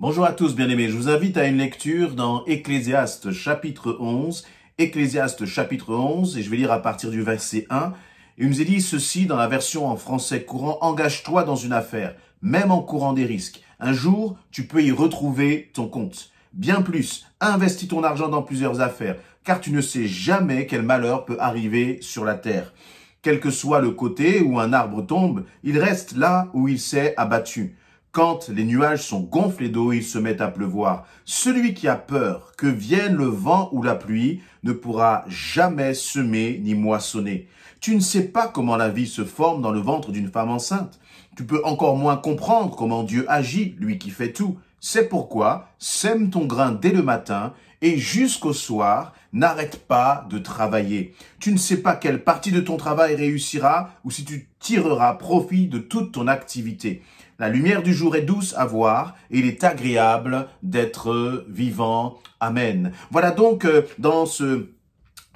Bonjour à tous, bien-aimés. Je vous invite à une lecture dans Ecclésiaste chapitre 11. Ecclésiaste chapitre 11, et je vais lire à partir du verset 1. Il nous est dit ceci dans la version en français courant. Engage-toi dans une affaire, même en courant des risques. Un jour, tu peux y retrouver ton compte. Bien plus, investis ton argent dans plusieurs affaires, car tu ne sais jamais quel malheur peut arriver sur la terre. Quel que soit le côté où un arbre tombe, il reste là où il s'est abattu. Quand les nuages sont gonflés d'eau, il se met à pleuvoir. Celui qui a peur que vienne le vent ou la pluie ne pourra jamais semer ni moissonner. Tu ne sais pas comment la vie se forme dans le ventre d'une femme enceinte. Tu peux encore moins comprendre comment Dieu agit, lui qui fait tout. C'est pourquoi sème ton grain dès le matin et jusqu'au soir, n'arrête pas de travailler. Tu ne sais pas quelle partie de ton travail réussira ou si tu tireras profit de toute ton activité. La lumière du jour est douce à voir et il est agréable d'être vivant. Amen. Voilà donc dans ce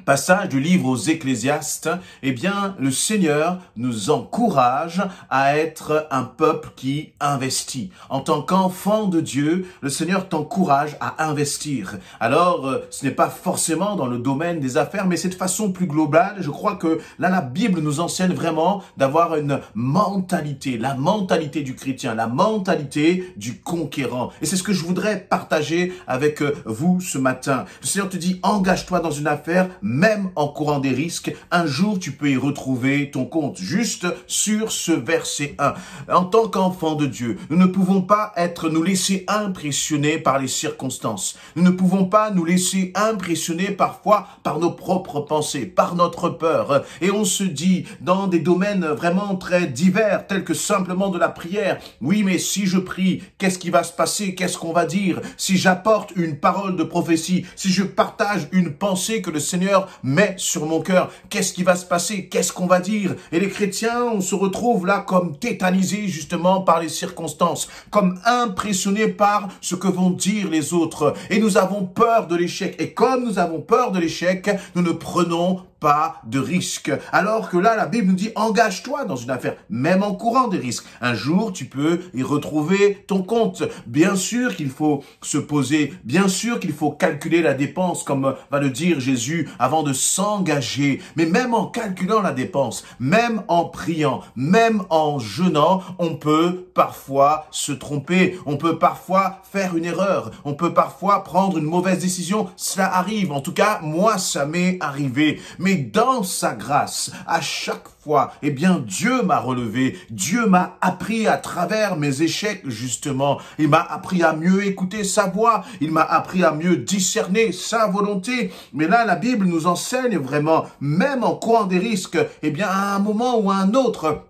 passage du livre aux Ecclésiastes, eh bien, le Seigneur nous encourage à être un peuple qui investit. En tant qu'enfant de Dieu, le Seigneur t'encourage à investir. Alors, ce n'est pas forcément dans le domaine des affaires, mais c'est de façon plus globale. Je crois que là, la Bible nous enseigne vraiment d'avoir une mentalité, la mentalité du chrétien, la mentalité du conquérant. Et c'est ce que je voudrais partager avec vous ce matin. Le Seigneur te dit, engage-toi dans une affaire, même en courant des risques, un jour tu peux y retrouver ton compte. Juste sur ce verset 1. En tant qu'enfant de Dieu, nous ne pouvons pas nous laisser impressionner par les circonstances. Nous ne pouvons pas nous laisser impressionner parfois par nos propres pensées, par notre peur. Et on se dit dans des domaines vraiment très divers, tels que simplement de la prière. Oui, mais si je prie, qu'est-ce qui va se passer? Qu'est-ce qu'on va dire? Si j'apporte une parole de prophétie, si je partage une pensée que le Seigneur met sur mon cœur, qu'est-ce qui va se passer? Qu'est-ce qu'on va dire? Et les chrétiens, on se retrouve là comme tétanisés justement par les circonstances, comme impressionnés par ce que vont dire les autres. Et nous avons peur de l'échec. Et comme nous avons peur de l'échec, nous ne prenons pas de risque. Alors que là, la Bible nous dit, engage-toi dans une affaire, même en courant des risques. Un jour, tu peux y retrouver ton compte. Bien sûr qu'il faut se poser, bien sûr qu'il faut calculer la dépense, comme va le dire Jésus, avant de s'engager. Mais même en calculant la dépense, même en priant, même en jeûnant, on peut parfois se tromper. On peut parfois faire une erreur. On peut parfois prendre une mauvaise décision. Cela arrive. En tout cas, moi, ça m'est arrivé. Mais dans sa grâce, à chaque fois, eh bien, Dieu m'a relevé. Dieu m'a appris à travers mes échecs, justement. Il m'a appris à mieux écouter sa voix. Il m'a appris à mieux discerner sa volonté. Mais là, la Bible nous enseigne vraiment, même en courant des risques, eh bien, à un moment ou à un autre,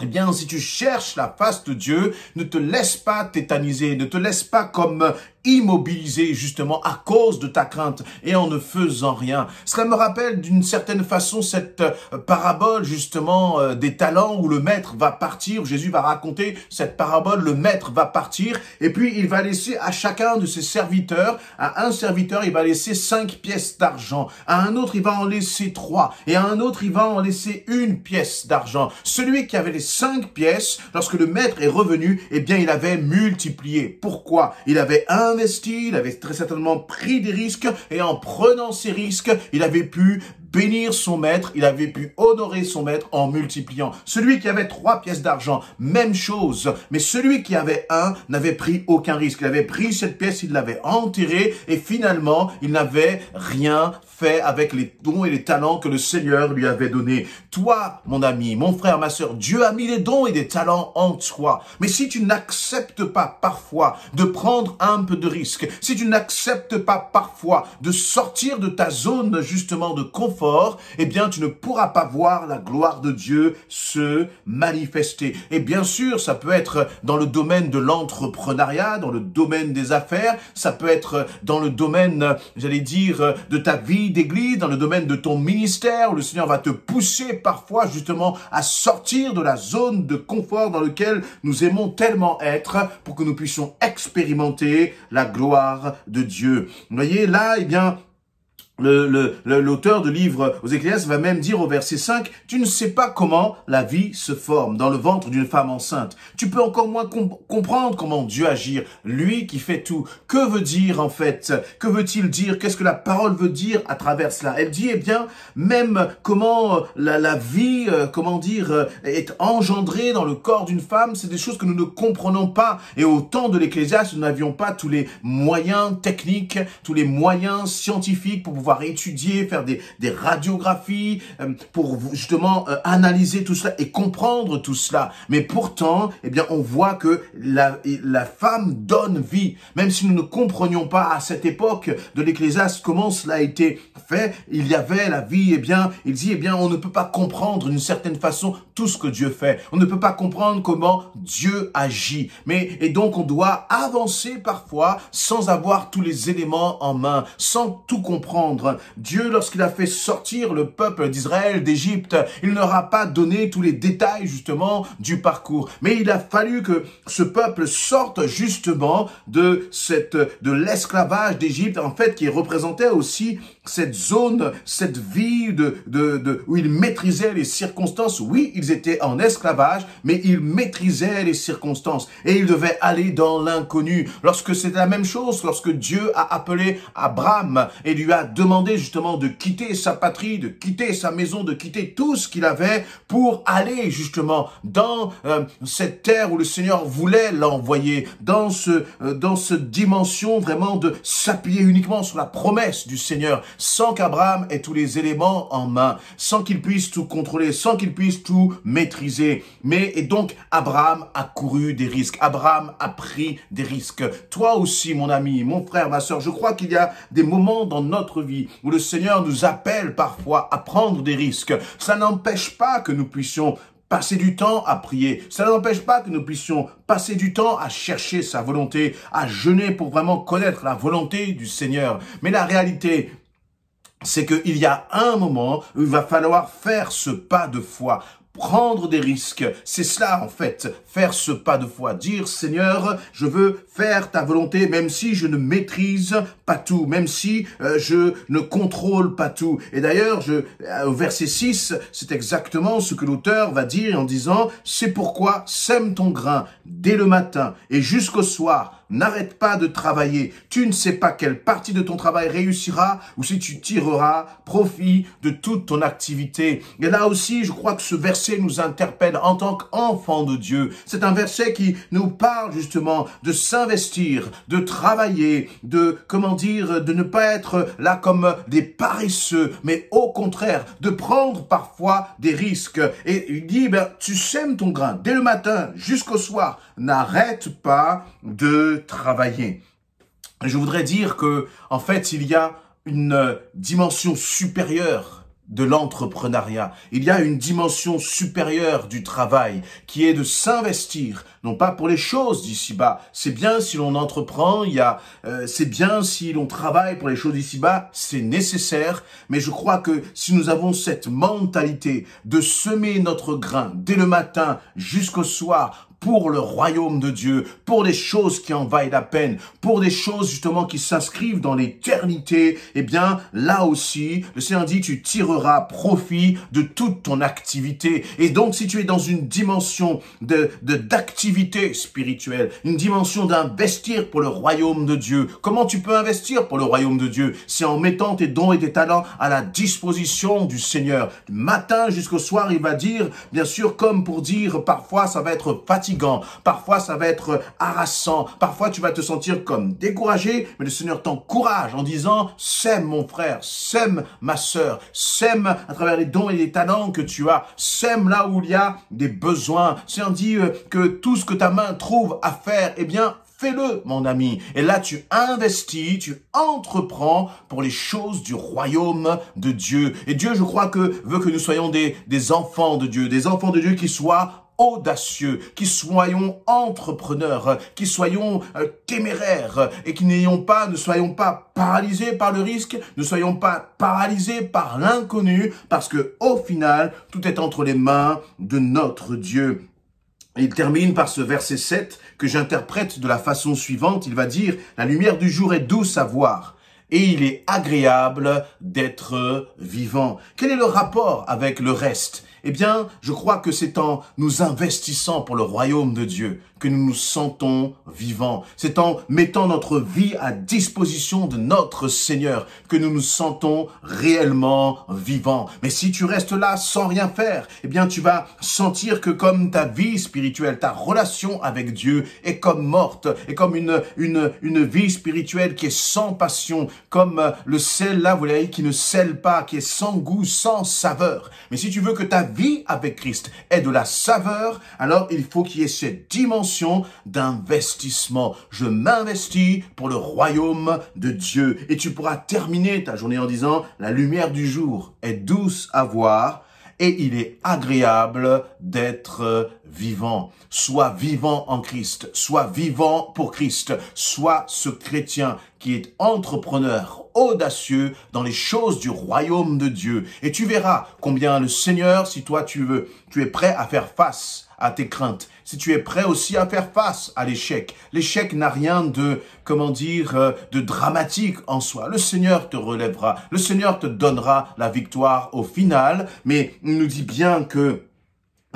eh bien, si tu cherches la face de Dieu, ne te laisse pas tétaniser, ne te laisse pas comme immobilisé justement à cause de ta crainte et en ne faisant rien. Cela me rappelle d'une certaine façon cette parabole justement des talents où le maître va partir. Jésus va raconter cette parabole, le maître va partir et puis il va laisser à chacun de ses serviteurs, à un serviteur il va laisser 5 pièces d'argent, à un autre il va en laisser 3 et à un autre il va en laisser 1 pièce d'argent. Celui qui avait les 5 pièces, lorsque le maître est revenu, eh bien il avait multiplié. Pourquoi? Il avait investi, il avait très certainement pris des risques et en prenant ces risques, il avait pu bénir son maître, il avait pu honorer son maître en multipliant. Celui qui avait 3 pièces d'argent, même chose. Mais celui qui avait 1 n'avait pris aucun risque. Il avait pris cette pièce, il l'avait enterrée et finalement, il n'avait rien fait avec les dons et les talents que le Seigneur lui avait donnés. Toi, mon ami, mon frère, ma sœur, Dieu a mis des dons et des talents en toi. Mais si tu n'acceptes pas parfois de prendre un peu de risque, si tu n'acceptes pas parfois de sortir de ta zone justement de confort, eh bien, tu ne pourras pas voir la gloire de Dieu se manifester. Et bien sûr, ça peut être dans le domaine de l'entrepreneuriat, dans le domaine des affaires, ça peut être dans le domaine, j'allais dire, de ta vie d'église, dans le domaine de ton ministère, où le Seigneur va te pousser parfois justement à sortir de la zone de confort dans laquelle nous aimons tellement être pour que nous puissions expérimenter la gloire de Dieu. Vous voyez, là, eh bien, L'auteur de livre aux Ecclésiastes va même dire au verset 5, « Tu ne sais pas comment la vie se forme dans le ventre d'une femme enceinte. Tu peux encore moins comprendre comment Dieu agit, lui qui fait tout. » Que veut dire en fait? Que veut-il dire? Qu'est-ce que la parole veut dire à travers cela? Elle dit, eh bien, même comment la vie, est engendrée dans le corps d'une femme, c'est des choses que nous ne comprenons pas. Et au temps de l'Ecclésiaste, nous n'avions pas tous les moyens techniques, tous les moyens scientifiques pour pouvoir étudier, faire des radiographies, pour justement analyser tout cela et comprendre tout cela. Mais pourtant, eh bien, on voit que la femme donne vie. Même si nous ne comprenions pas à cette époque de l'Ecclésiaste comment cela a été fait, il y avait la vie, eh bien, il dit, eh bien, on ne peut pas comprendre d'une certaine façon tout ce que Dieu fait. On ne peut pas comprendre comment Dieu agit. Et donc, on doit avancer parfois sans avoir tous les éléments en main, sans tout comprendre. Dieu, lorsqu'il a fait sortir le peuple d'Israël d'Égypte, il ne leur a pas donné tous les détails justement du parcours. Mais il a fallu que ce peuple sorte justement de l'esclavage d'Égypte, en fait, qui représentait aussi cette zone, cette vie où ils maîtrisaient les circonstances. Oui, ils étaient en esclavage, mais ils maîtrisaient les circonstances et ils devaient aller dans l'inconnu. Lorsque c'était la même chose, lorsque Dieu a appelé Abraham et lui a demandé justement de quitter sa patrie, de quitter sa maison, de quitter tout ce qu'il avait pour aller justement dans cette terre où le Seigneur voulait l'envoyer, dans cette dimension vraiment de s'appuyer uniquement sur la promesse du Seigneur, sans qu'Abraham ait tous les éléments en main, sans qu'il puisse tout contrôler, sans qu'il puisse tout maîtriser. Et donc, Abraham a couru des risques. Abraham a pris des risques. Toi aussi, mon ami, mon frère, ma sœur, je crois qu'il y a des moments dans notre vie où le Seigneur nous appelle parfois à prendre des risques. Ça n'empêche pas que nous puissions passer du temps à prier. Ça n'empêche pas que nous puissions passer du temps à chercher sa volonté, à jeûner pour vraiment connaître la volonté du Seigneur. Mais la réalité, c'est qu'il y a un moment où il va falloir faire ce pas de foi. Prendre des risques, c'est cela en fait, faire ce pas de foi, dire Seigneur, je veux faire ta volonté même si je ne maîtrise pas tout, même si je ne contrôle pas tout. Et d'ailleurs, au verset 6, c'est exactement ce que l'auteur va dire en disant, c'est pourquoi sème ton grain dès le matin et jusqu'au soir. N'arrête pas de travailler. Tu ne sais pas quelle partie de ton travail réussira ou si tu tireras profit de toute ton activité. Et là aussi, je crois que ce verset nous interpelle en tant qu'enfants de Dieu. C'est un verset qui nous parle justement de s'investir, de travailler, de ne pas être là comme des paresseux, mais au contraire, de prendre parfois des risques. Et il dit, tu sèmes ton grain dès le matin jusqu'au soir. N'arrête pas de travailler. Je voudrais dire que, en fait, il y a une dimension supérieure de l'entrepreneuriat. Il y a une dimension supérieure du travail qui est de s'investir, non pas pour les choses d'ici-bas. C'est bien si l'on entreprend, c'est bien si l'on travaille pour les choses d'ici-bas, c'est nécessaire. Mais je crois que si nous avons cette mentalité de semer notre grain dès le matin jusqu'au soir, pour le royaume de Dieu, pour des choses qui en vaillent la peine, pour des choses justement qui s'inscrivent dans l'éternité, eh bien, là aussi, le Seigneur dit, tu tireras profit de toute ton activité. Et donc, si tu es dans une dimension d'activité spirituelle, une dimension d'investir pour le royaume de Dieu, comment tu peux investir pour le royaume de Dieu? C'est en mettant tes dons et tes talents à la disposition du Seigneur. Du matin jusqu'au soir, il va dire, bien sûr, comme pour dire, parfois, ça va être fatigant. Parfois, ça va être harassant. Parfois, tu vas te sentir comme découragé, mais le Seigneur t'encourage en disant, sème mon frère, sème ma sœur, sème à travers les dons et les talents que tu as, sème là où il y a des besoins. Le Seigneur dit que tout ce que ta main trouve à faire, eh bien, fais-le, mon ami. Et là, tu investis, tu entreprends pour les choses du royaume de Dieu. Et Dieu, je crois veut que nous soyons des enfants de Dieu qui soient audacieux, qui soyons entrepreneurs, qui soyons téméraires et ne soyons pas paralysés par le risque, ne soyons pas paralysés par l'inconnu, parce que au final, tout est entre les mains de notre Dieu. Il termine par ce verset 7 que j'interprète de la façon suivante. Il va dire, la lumière du jour est douce à voir et il est agréable d'être vivant. Quel est le rapport avec le reste? Eh bien, je crois que c'est en nous investissant pour le royaume de Dieu que nous nous sentons vivants. C'est en mettant notre vie à disposition de notre Seigneur que nous nous sentons réellement vivants. Mais si tu restes là sans rien faire, eh bien, tu vas sentir que comme ta vie spirituelle, ta relation avec Dieu est comme morte, est comme une vie spirituelle qui est sans passion, comme le sel là, vous voyez, qui ne scelle pas, qui est sans goût, sans saveur. Mais si tu veux que ta vie avec Christ ait de la saveur, alors il faut qu'il y ait cette dimension d'investissement. Je m'investis pour le royaume de Dieu. Et tu pourras terminer ta journée en disant, la lumière du jour est douce à voir et il est agréable d'être vivant. Sois vivant en Christ, sois vivant pour Christ, sois ce chrétien qui est entrepreneur, audacieux dans les choses du royaume de Dieu. Et tu verras combien le Seigneur, si toi tu es prêt à faire face à tes craintes, si tu es prêt aussi à faire face à l'échec. L'échec n'a rien de, de dramatique en soi. Le Seigneur te relèvera, le Seigneur te donnera la victoire au final, mais il nous dit bien que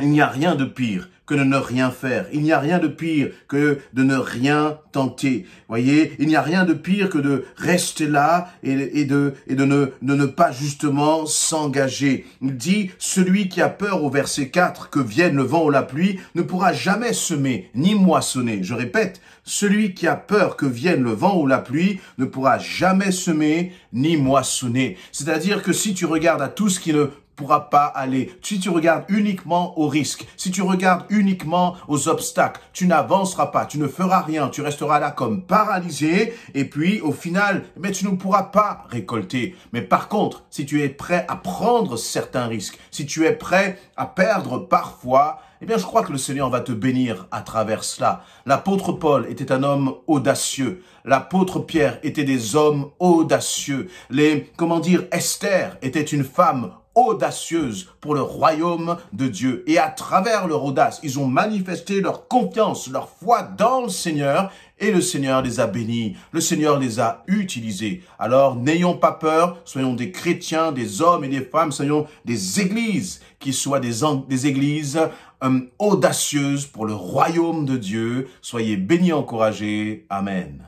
il n'y a rien de pire que de ne rien faire. Il n'y a rien de pire que de ne rien tenter. Voyez, il n'y a rien de pire que de rester là et de ne pas justement s'engager. Il dit, celui qui a peur au verset 4 que vienne le vent ou la pluie ne pourra jamais semer ni moissonner. Je répète, celui qui a peur que vienne le vent ou la pluie ne pourra jamais semer ni moissonner. C'est-à-dire que si tu regardes à tout ce qui ne pourra pas aller. Si tu regardes uniquement aux risques, si tu regardes uniquement aux obstacles, tu n'avanceras pas, tu ne feras rien, tu resteras là comme paralysé et puis au final, tu ne pourras pas récolter. Mais par contre, si tu es prêt à prendre certains risques, si tu es prêt à perdre parfois, eh bien, je crois que le Seigneur va te bénir à travers cela. L'apôtre Paul était un homme audacieux. L'apôtre Pierre était des hommes audacieux. Esther était une femme audacieuse pour le royaume de Dieu. Et à travers leur audace, ils ont manifesté leur confiance, leur foi dans le Seigneur et le Seigneur les a bénis. Le Seigneur les a utilisés. Alors, n'ayons pas peur, soyons des chrétiens, des hommes et des femmes, soyons des églises qui soient des églises audacieuses pour le royaume de Dieu. Soyez bénis, encouragés. Amen.